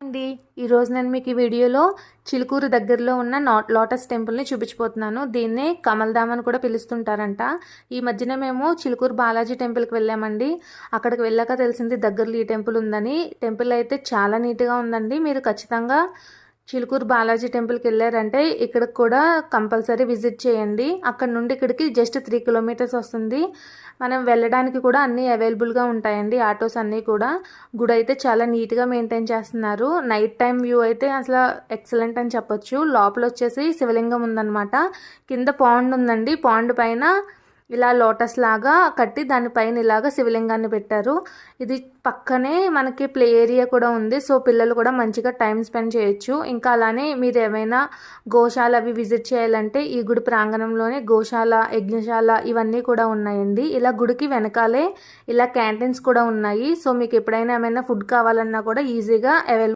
అండి ఈరోజు నేను మీకు ఈ వీడియోలో చిలుకూరు దగ్గరలో ఉన్న లోటస్ టెంపుల్ని చూపించిపోతున్నాను. దీన్నే కమల్ధామ్ అని కూడా పిలుస్తుంటారంట. ఈ మధ్యనే మేము చిలుకూరు బాలాజీ టెంపుల్కి వెళ్ళామండి. అక్కడికి వెళ్ళాక తెలిసింది దగ్గరలో ఈ టెంపుల్ ఉందని. టెంపుల్ అయితే చాలా నీట్గా ఉందండి. మీరు ఖచ్చితంగా చిలుకూరు బాలాజీ టెంపుల్కి వెళ్ళారంటే ఇక్కడికి కూడా కంపల్సరీ విజిట్ చేయండి. అక్కడ నుండి ఇక్కడికి జస్ట్ 3 కిలోమీటర్స్ వస్తుంది. మనం వెళ్ళడానికి కూడా అన్నీ అవైలబుల్గా ఉంటాయండి, ఆటోస్ అన్నీ కూడా. గుడి అయితే చాలా నీట్గా మెయింటైన్ చేస్తున్నారు. నైట్ టైం వ్యూ అయితే అసలు ఎక్సలెంట్ అని చెప్పొచ్చు. లోపల వచ్చేసి శివలింగం ఉందన్నమాట. కింద పాండ్ ఉందండి. పాండ్ పైన ఇలా లోటస్ లాగా కట్టి దానిపైన ఇలాగా శివలింగాన్ని పెట్టారు. ఇది పక్కనే మనకి ప్లే ఏరియా కూడా ఉంది. సో పిల్లలు కూడా మంచిగా టైం స్పెండ్ చేయొచ్చు. ఇంకా అలానే మీరు ఏమైనా గోశాల అవి విజిట్ చేయాలంటే ఈ గుడి ప్రాంగణంలోనే గోశాల, యజ్ఞశాల ఇవన్నీ కూడా ఉన్నాయండి. ఇలా గుడికి వెనకాలే ఇలా క్యాంటీన్స్ కూడా ఉన్నాయి. సో మీకు ఎప్పుడైనా ఏమైనా ఫుడ్ కావాలన్నా కూడా ఈజీగా అవైలబుల్